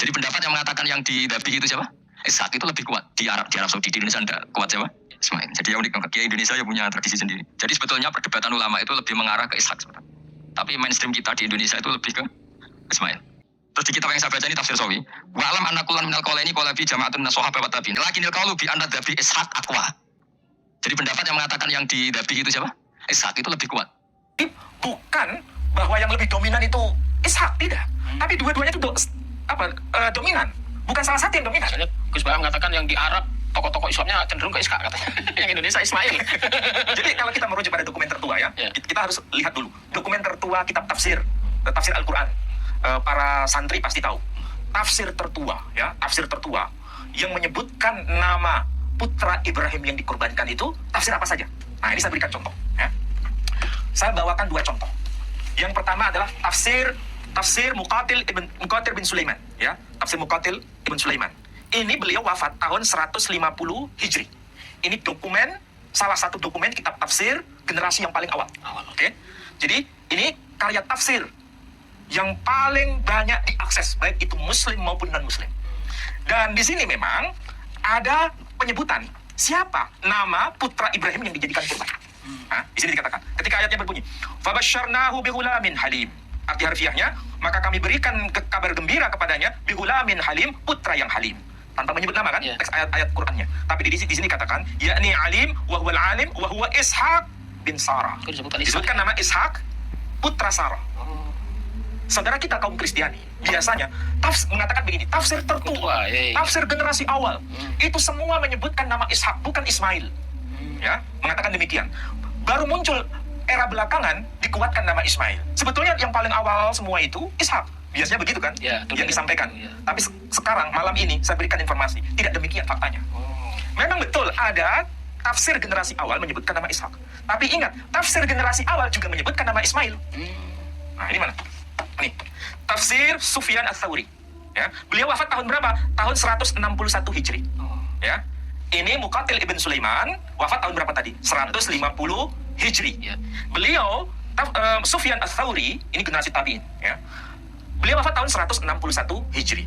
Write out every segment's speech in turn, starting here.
Jadi pendapat yang mengatakan yang di Dabi itu siapa? Ishak itu lebih kuat di Arab Saudi, di Indonesia tidak kuat siapa? Ismail. Jadi yang unik, Kiai Indonesia ya punya tradisi sendiri. Jadi sebetulnya perdebatan ulama itu lebih mengarah ke Ishak sebenarnya. Tapi mainstream kita di Indonesia itu lebih ke Ismail. Terus di kitab yang saya baca ini tafsir Sawi. Wa alam anna kullan minal qaulaini qala bi jama'atun min sahabah wa tabi'in. Lakinnal qaulu bi anna Dabi Ishak aqwa. Jadi pendapat yang mengatakan yang di Dabi itu siapa? Ishak itu lebih kuat. Bukan bahwa yang lebih dominan itu Ishak, tidak. Tapi dua-duanya itu dominan. Bukan salah satu yang dominan. Misalnya Gus Baha mengatakan yang di Arab tokoh-tokoh Islamnya cenderung ke Ishak katanya. Yang Indonesia Ismail. Jadi kalau kita merujuk pada dokumen tertua ya, kita harus lihat dulu. Dokumen tertua kitab tafsir Al-Quran. Para santri pasti tahu. Tafsir tertua yang menyebutkan nama putra Ibrahim yang dikorbankan itu tafsir apa saja? Nah, ini saya berikan contoh ya. Saya bawakan dua contoh. Yang pertama adalah tafsir Muqatil bin Sulaiman ya. Tafsir Muqatil ibn Sulaiman. Ini beliau wafat tahun 150 Hijri. Ini dokumen, salah satu dokumen kitab tafsir generasi yang paling awal. Oke. Jadi ini karya tafsir yang paling banyak diakses, baik itu muslim maupun non-muslim. Dan di sini memang ada penyebutan siapa nama putra Ibrahim yang dijadikan kurban. Di sini dikatakan, ketika ayatnya berbunyi, "Fabasyarnahu bighulamin halim." Arti harfiahnya, maka kami berikan kabar gembira kepadanya bighulamin halim, putra yang halim. Tanpa menyebut nama kan, teks ayat Qur'annya. Tapi di sini katakan, yakni alim wa huwal alim wa huwa Ishaq bin Sarah. Disebutkan nama Ishaq, putra Sarah. Saudara kita kaum Kristiani biasanya mengatakan begini, tafsir tertua, tafsir generasi awal, itu semua menyebutkan nama Ishak, bukan Ismail. Ya, mengatakan demikian. Baru muncul era belakangan dikuatkan nama Ismail. Sebetulnya yang paling awal semua itu Ishak. Biasanya begitu kan, yang disampaikan. Tapi sekarang malam ini saya berikan informasi, tidak demikian faktanya. Memang betul ada tafsir generasi awal menyebutkan nama Ishak. Tapi ingat, tafsir generasi awal juga menyebutkan nama Ismail. Nah, ini mana? Nih, tafsir Sufyan Ats-Tsauri. Ya, beliau wafat tahun berapa? Tahun 161 Hijri. Ya. Ini Muqatil ibn Sulaiman wafat tahun berapa tadi? 150 Hijri. Beliau Sufyan Ats-Tsauri, ini generasi tabi'in, ya. Beliau wafat tahun 161 Hijri.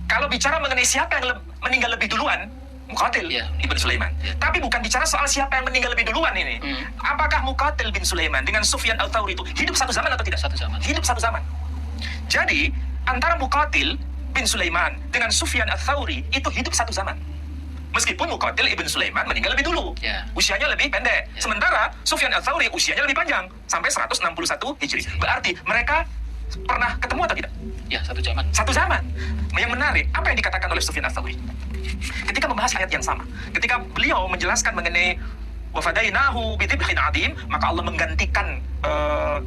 Kalau bicara mengenai siapa yang meninggal lebih duluan, Muqatil ibn Sulaiman. Tapi bukan bicara soal siapa yang meninggal lebih duluan ini. Apakah Muqatil bin Sulaiman dengan Sufyan Ats-Tsauri itu hidup satu zaman atau tidak? Satu zaman. Hidup satu zaman. Jadi, antara Muqatil bin Sulaiman dengan Sufyan Ats-Tsauri itu hidup satu zaman. Meskipun Muqatil ibn Sulaiman meninggal lebih dulu. Usianya lebih pendek. Sementara Sufyan Ats-Tsauri usianya lebih panjang. Sampai 161 Hijri. Berarti mereka pernah ketemu atau tidak? Ya, satu zaman. Satu zaman. Yang menarik, apa yang dikatakan oleh Sufyan Ats-Tsauri? Ketika membahas ayat yang sama, ketika beliau menjelaskan mengenai wafadainahu bidhibhin adim, maka Allah menggantikan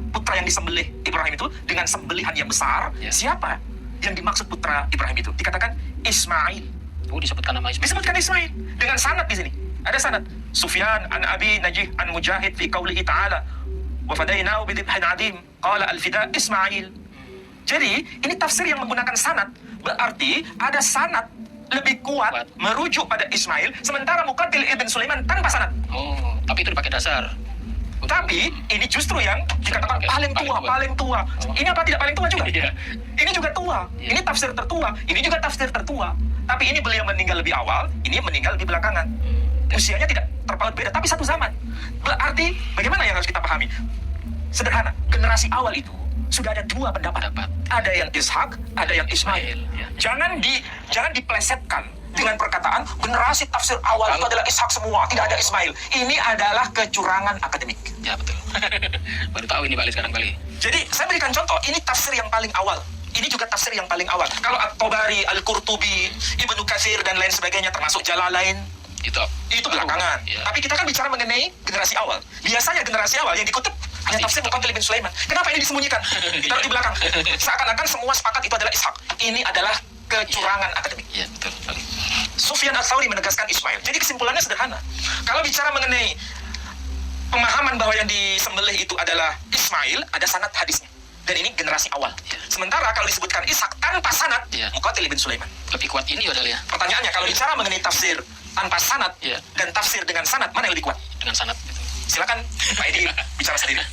putra yang disembelih Ibrahim itu dengan sembelihan yang besar. Siapa yang dimaksud putra Ibrahim itu? Dikatakan Ismail. Disebutkan nama Ismail. Disebutkan Ismail dengan sanad di sini. Ada sanad. Sufyan an Abi Najih an Mujahid fi qaulihi ta'ala wafadainahu bidhibhin adim qala al-fida Ismail. Jadi ini tafsir yang menggunakan sanad, berarti ada sanad lebih kuat merujuk pada Ismail, sementara Muqatil ibn Sulaiman tanpa sanad. Tapi itu dipakai dasar. Tapi ini justru yang dikatakan paling tua. Ini apa tidak paling tua juga? Ini juga tua. Ini tafsir tertua. Ini juga tafsir tertua. Tapi ini beliau meninggal lebih awal, ini meninggal lebih belakangan. Usianya tidak terpaut beda, tapi satu zaman. Berarti bagaimana yang harus kita pahami? Sederhana, generasi awal itu sudah ada dua pendapat. Ada yang Ishak, ada yang Ismail. Jangan diplesetkan dengan perkataan generasi tafsir awal itu adalah Ishak semua, tidak ada Ismail. Ini adalah kecurangan akademik. Ya, betul. Baru tahu ini Bali sekarang Bali. Jadi saya berikan contoh, ini tafsir yang paling awal. Ini juga tafsir yang paling awal. Kalau At-Tabari, Al-Qurtubi, Ibnu Katsir dan lain sebagainya termasuk Jalalain, itu belakangan. Tapi kita kan bicara mengenai generasi awal. Biasanya generasi awal yang dikutip hanya tafsir Muqatil bin Sulaiman. Kenapa ini disembunyikan? Ditaruh di belakang. Seakan-akan semua sepakat itu adalah Ishak. Ini adalah kecurangan akademik. Iya, betul. Sufyan Ats-Tsauri menegaskan Ismail. Jadi kesimpulannya sederhana. Kalau bicara mengenai pemahaman bahwa yang disembelih itu adalah Ismail, ada sanad hadisnya. Dan ini generasi awal. Sementara kalau disebutkan Ishak tanpa sanad, Muqatil bin Sulaiman. Lebih kuat ini padahal ya. Pertanyaannya, kalau bicara mengenai tafsir tanpa sanad dan tafsir dengan sanad, mana yang lebih kuat? Dengan sanad. Silakan Pak Edi bicara sendiri.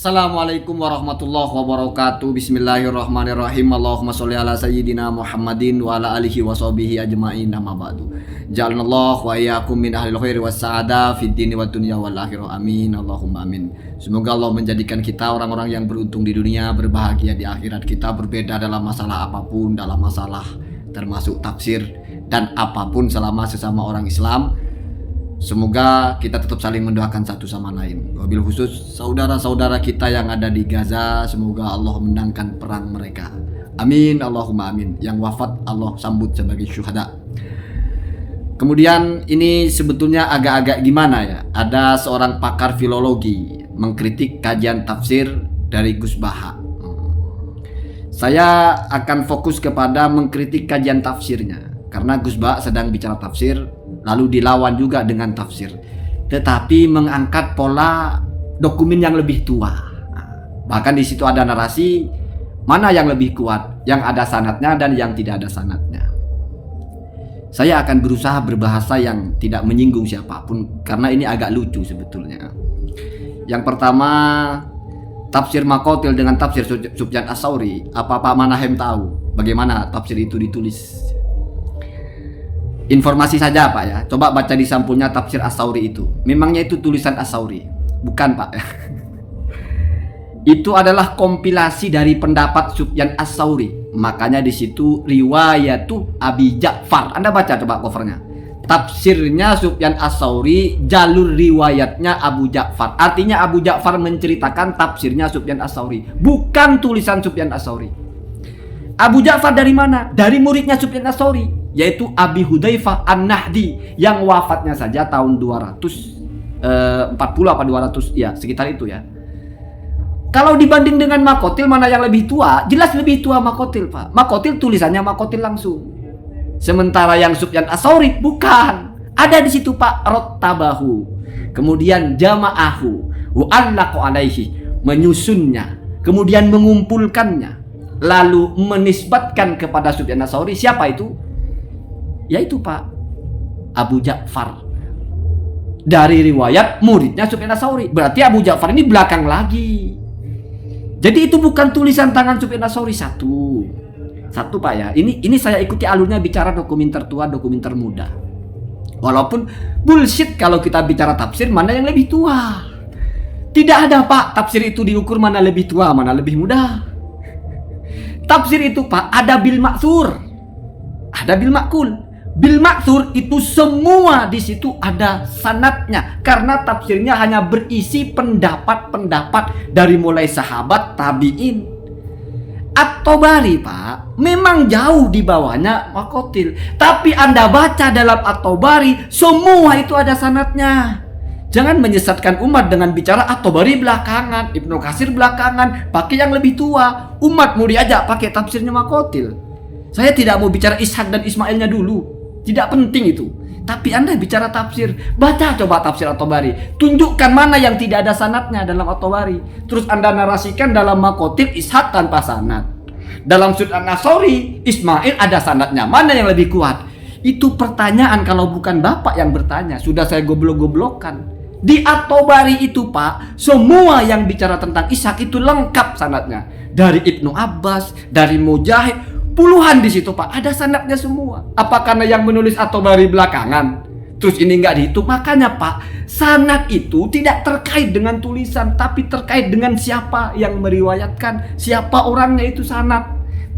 Assalamualaikum warahmatullahi wabarakatuh. Bismillahirrahmanirrahim. Allahumma sholli ala sayyidina Muhammadin wa ala alihi wa sahbihi ajma'in, amma ba'du. Ja'alanallahu wa iyyakum min ahlil khairi was sa'adah fid dini wad dunya wal akhirah. Amin. Allahumma amin. Semoga Allah menjadikan kita orang-orang yang beruntung di dunia, berbahagia di akhirat. Kita berbeda dalam masalah apapun, dalam masalah termasuk tafsir dan apapun selama sesama orang Islam. Semoga kita tetap saling mendoakan satu sama lain. Wabil khusus saudara-saudara kita yang ada di Gaza, semoga Allah menangkan perang mereka. Amin, Allahumma amin. Yang wafat Allah sambut sebagai syuhada. Kemudian ini sebetulnya agak-agak gimana ya? Ada seorang pakar filologi mengkritik kajian tafsir dari Gus Baha. Saya akan fokus kepada mengkritik kajian tafsirnya, karena Gus Baha sedang bicara tafsir, lalu dilawan juga dengan tafsir, tetapi mengangkat pola dokumen yang lebih tua. Bahkan di situ ada narasi mana yang lebih kuat, yang ada sanadnya dan yang tidak ada sanadnya. Saya akan berusaha berbahasa yang tidak menyinggung siapapun, karena ini agak lucu sebetulnya. Yang pertama, tafsir Makotil dengan tafsir Sufyan Ats-Tsauri. Apa Pak Manahem tahu bagaimana tafsir itu ditulis? Informasi saja Pak ya, coba baca di sampulnya tafsir Ats-Tsauri itu. Memangnya itu tulisan Ats-Tsauri? Bukan Pak. Itu adalah kompilasi dari pendapat Sufyan Ats-Tsauri. Makanya di situ riwayatu Abi Ja'far. Anda baca coba covernya. Tafsirnya Sufyan Ats-Tsauri, jalur riwayatnya Abu Ja'far. Artinya Abu Ja'far menceritakan tafsirnya Sufyan Ats-Tsauri, bukan tulisan Sufyan Ats-Tsauri. Abu Ja'far dari mana? Dari muridnya Sufyan Ats-Tsauri, yaitu Abi Hudzaifah An-Nahdi, yang wafatnya saja tahun 240 apa 200 ya, sekitar itu ya. Kalau dibanding dengan Makotil, mana yang lebih tua? Jelas lebih tua Makotil Pak. Makotil tulisannya Makotil langsung. Sementara yang Sufyan Ats-Tsauri bukan. Ada di situ Pak, rottabahu, kemudian jama'ahu, wa allaqu alaihi, menyusunnya, kemudian mengumpulkannya, lalu menisbatkan kepada Sufyan Ats-Tsauri. Siapa itu? Yaitu Pak Abu Ja'far, dari riwayat muridnya Sufyan Ats-Tsauri. Berarti Abu Ja'far ini belakang lagi. Jadi itu bukan tulisan tangan Sufyan Ats-Tsauri. Satu Pak ya. Ini saya ikuti alurnya bicara dokumen tertua, dokumen termuda. Walaupun bullshit kalau kita bicara tafsir mana yang lebih tua. Tidak ada Pak tafsir itu diukur mana lebih tua, mana lebih muda. Tafsir itu Pak ada bil ma'tsur, ada bil ma'kul. Bil ma'tsur itu semua di situ ada sanadnya, karena tafsirnya hanya berisi pendapat-pendapat dari mulai sahabat, tabi'in. At-Tabari Pak memang jauh di bawahnya Makotil, tapi Anda baca dalam At-Tabari semua itu ada sanadnya. Jangan menyesatkan umat dengan bicara At-Tabari belakangan, Ibnu Katsir belakangan, pakai yang lebih tua. Umat mau diajak pakai tafsirnya Makotil. Saya tidak mau bicara Ishaq dan Ismailnya dulu, tidak penting itu. Tapi Anda bicara tafsir, baca coba tafsir At-Tabari, tunjukkan mana yang tidak ada sanadnya dalam At-Tabari. Terus Anda narasikan dalam Makotil Ishaq tanpa sanad, dalam Sufyan Ats-Tsauri Ismail ada sanadnya, mana yang lebih kuat? Itu pertanyaan kalau bukan Bapak yang bertanya. Sudah saya goblok-goblokkan. Di At-Tabari itu Pak, semua yang bicara tentang Ishaq itu lengkap sanadnya. Dari Ibnu Abbas, dari Mujahid, puluhan di situ Pak, ada sanadnya semua. Apa karena yang menulis At-Tabari belakangan, terus ini nggak dihitung? Makanya Pak, sanad itu tidak terkait dengan tulisan, tapi terkait dengan siapa yang meriwayatkan, siapa orangnya itu sanad.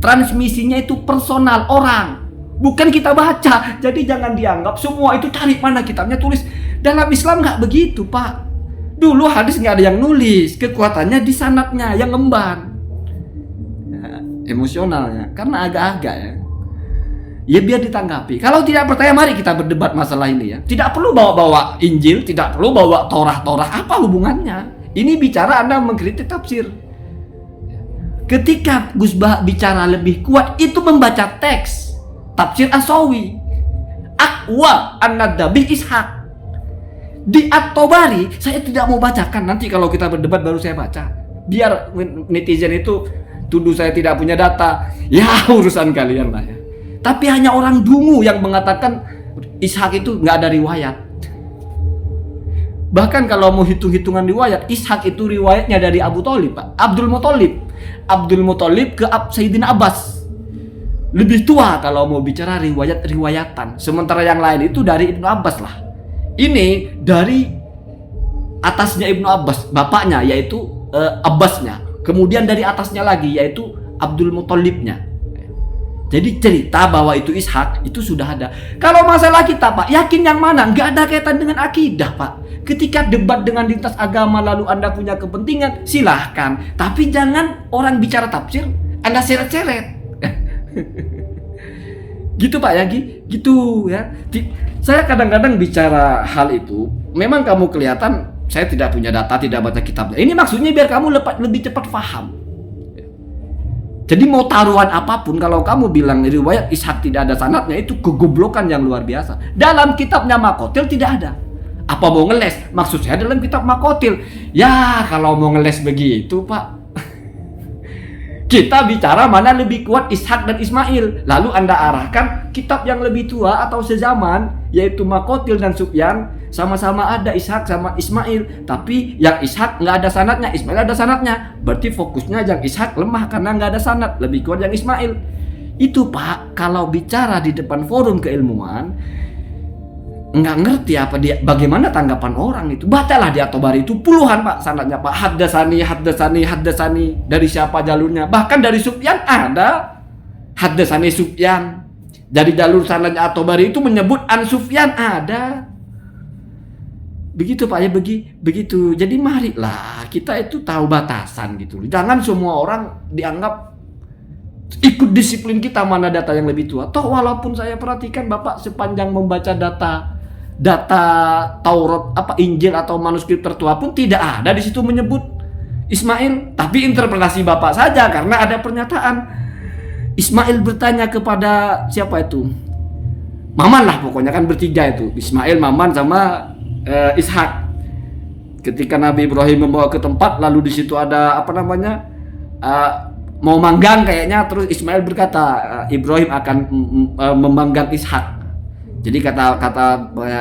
Transmisinya itu personal orang, bukan kita baca. Jadi jangan dianggap semua itu cari mana kitabnya tulis. Dalam Islam nggak begitu Pak. Dulu hadis nggak ada yang nulis, kekuatannya di sanadnya yang ngemban. Emosionalnya, karena agak-agak ya biar ditanggapi. Kalau tidak percaya, mari kita berdebat masalah ini ya. Tidak perlu bawa-bawa Injil, tidak perlu bawa Torah. Apa hubungannya? Ini bicara Anda mengkritik tafsir. Ketika Gus Baha bicara lebih kuat, itu membaca teks tafsir Ats-Tsawi, Aqwa an-Nadabi Ishaq. Di At-Tabari saya tidak mau bacakan, nanti kalau kita berdebat baru saya baca. Biar netizen itu tuduh saya tidak punya data, ya urusan kalian lah ya. Tapi hanya orang dungu yang mengatakan Ishaq itu nggak ada riwayat. Bahkan kalau mau hitung-hitungan riwayat, Ishak itu riwayatnya dari Abu Thalib, Pak. Abdul Muthalib ke Sayyidina Abbas. Lebih tua kalau mau bicara riwayat-riwayatan. Sementara yang lain itu dari Ibnu Abbas lah. Ini dari atasnya Ibnu Abbas, bapaknya yaitu Abbasnya. Kemudian dari atasnya lagi yaitu Abdul Muthalibnya. Jadi cerita bahwa itu Ishak itu sudah ada. Kalau masalah kita, Pak, yakin yang mana? Nggak ada kaitan dengan akidah, Pak. Ketika debat dengan lintas agama lalu Anda punya kepentingan, silahkan. Tapi jangan orang bicara tafsir Anda seret-seret. Gitu Pak ya, gitu ya. Saya kadang-kadang bicara hal itu, memang kamu kelihatan saya tidak punya data, tidak baca kitabnya. Ini maksudnya biar kamu lebih cepat paham. Jadi mau taruhan apapun, kalau kamu bilang riwayat Ishak tidak ada sanadnya, itu kegoblokan yang luar biasa. Dalam kitabnya Makotil tidak ada. Apa mau ngeles? Maksud saya dalam kitab Makotil. Ya kalau mau ngeles begitu Pak, kita bicara mana lebih kuat Ishak dan Ismail. Lalu Anda arahkan kitab yang lebih tua atau sezaman, yaitu Makotil dan Sufyan. Sama-sama ada Ishak sama Ismail. Tapi yang Ishak nggak ada sanadnya, Ismail ada sanadnya. Berarti fokusnya yang Ishak lemah karena nggak ada sanad. Lebih kuat yang Ismail. Itu Pak, kalau bicara di depan forum keilmuan, nggak ngerti apa dia, bagaimana tanggapan orang itu. Bacalah di At-Tabari itu puluhan Pak sanadnya Pak. Haddasani dari siapa jalurnya, bahkan dari Sufyan ada Haddasani Sufyan. Dari jalur sanadnya At-Tabari itu menyebut An Sufyan ada. Begitu Pak ya, begitu. Jadi marilah kita itu tahu batasan gitu. Jangan semua orang dianggap ikut disiplin kita mana data yang lebih tua. Toh walaupun saya perhatikan Bapak sepanjang membaca data Taurat, Injil atau manuskrip tertua pun tidak ada di situ menyebut Ismail, tapi interpretasi Bapak saja karena ada pernyataan Ismail bertanya kepada siapa itu? Maman lah pokoknya, kan bertiga itu, Ismail, Maman sama Ishak. Ketika Nabi Ibrahim membawa ke tempat, lalu di situ ada mau manggang kayaknya, terus Ismail berkata Ibrahim akan memanggang Ishak. Jadi kata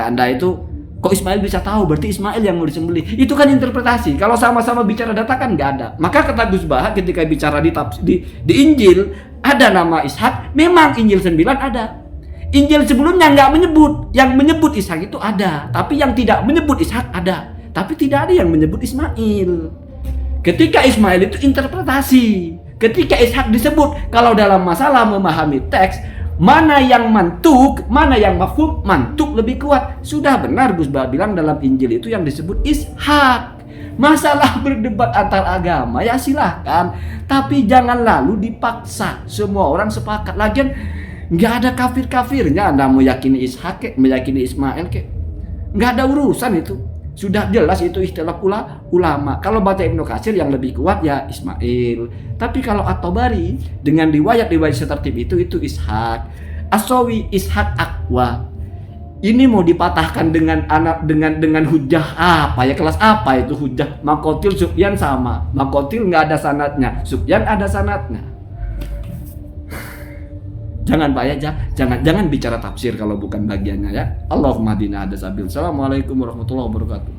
Anda itu, kok Ismail bisa tahu? Berarti Ismail yang mau disembelih. Itu kan interpretasi. Kalau sama-sama bicara data kan nggak ada. Maka kata Gus Baha ketika bicara di Injil ada nama Ishak, memang Injil 9 ada. Injil sebelumnya nggak menyebut. Yang menyebut Ishak itu ada, tapi yang tidak menyebut Ishak ada. Tapi tidak ada yang menyebut Ismail. Ketika Ismail itu interpretasi. Ketika Ishak disebut, kalau dalam masalah memahami teks, mana yang mantuk, mana yang mafhum, mantuk lebih kuat. Sudah benar Gus Bah bilang dalam Injil itu yang disebut Ishak. Masalah berdebat antar agama ya silahkan, tapi jangan lalu dipaksa semua orang sepakat. Lagian nggak ada kafir-kafirnya Anda meyakini Ishak kek, meyakini Ismail kek, nggak ada urusan itu. Sudah jelas itu istilah ulama. Kalau baca Ibnu Katsir yang lebih kuat ya Ismail. Tapi kalau At-Tabari dengan riwayat-riwayat setertib itu Ishak. As-Sawi Ishak Aqwa. Ini mau dipatahkan dengan dengan hujah apa ya, kelas apa itu hujah? Makotil Sufyan sama. Makotil nggak ada sanadnya, Sufyan ada sanadnya. Jangan Pak ya, jangan bicara tafsir kalau bukan bagiannya ya. Allahumma hadina hada sabil. Assalamualaikum warahmatullahi wabarakatuh.